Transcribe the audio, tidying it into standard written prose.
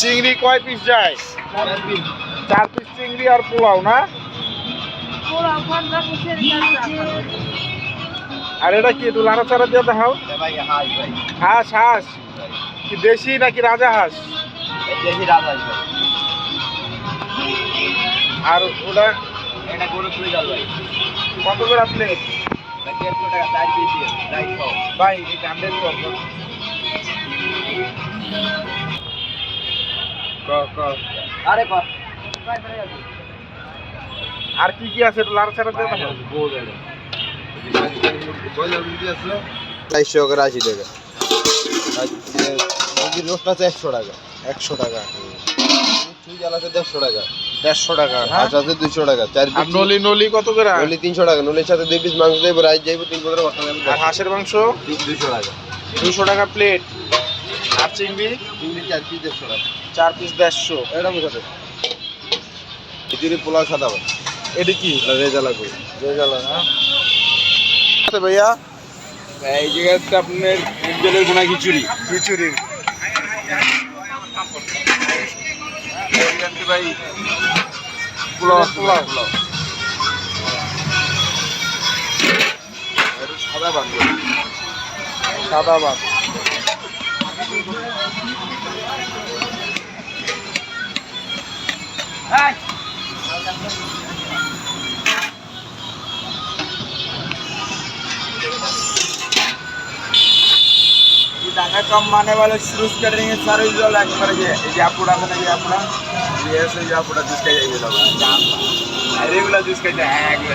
চিংড়ি কয় পিস যায়? 4 পিস চিংড়ি আর পোলাও না? আর এটা কি একটু লাড়াচাড়া দিয়ে দেখাও। হাঁস হাঁস কি দেশি নাকি রাজা হাঁস? আর ওটা কত করে প্লেট? ভাই আর কি কি আছে একটু লাড়াচাড়া দিয়ে দেখাও। 480 টাকা 100 টাকা। রোস্টটা 100 টাকা। 100 টাকা। চুই জ্বালাতে 150 টাকা। 150 টাকা। হাঁস আছে 200 টাকা। 4 আর নলি নলি কত করে? নলি 300 টাকা। নলির সাথে 2 পিস মাংস দেব, রাইস যাইব 3 ভর্তা যাবে। আর হাঁসের মাংস 200 টাকা। 200 টাকা প্লেট। আর চিংড়ি 4 পিস 150 টাকা। 4 পিস 150। এটা বুঝাতে খিচুড়ি পোলাও সাদা ভাত। এটা কি? রেজালা করি। রেজালা না? আচ্ছা ভাইয়া এই জায়গাতে আপনার উজ্জ্বলের গুণা খিচুড়ি। খিচুড়ি ভাই পোলাও পোলাও সাদা ভাত। সাদা ভাত। টাকা कम माने वाले शुरू करेंगे सारे जो लाइक करेंगे ये आपड़ा में ये आपड़ा ये से जो आपड़ा जिसका ये रेगुलर जिसका जाएगा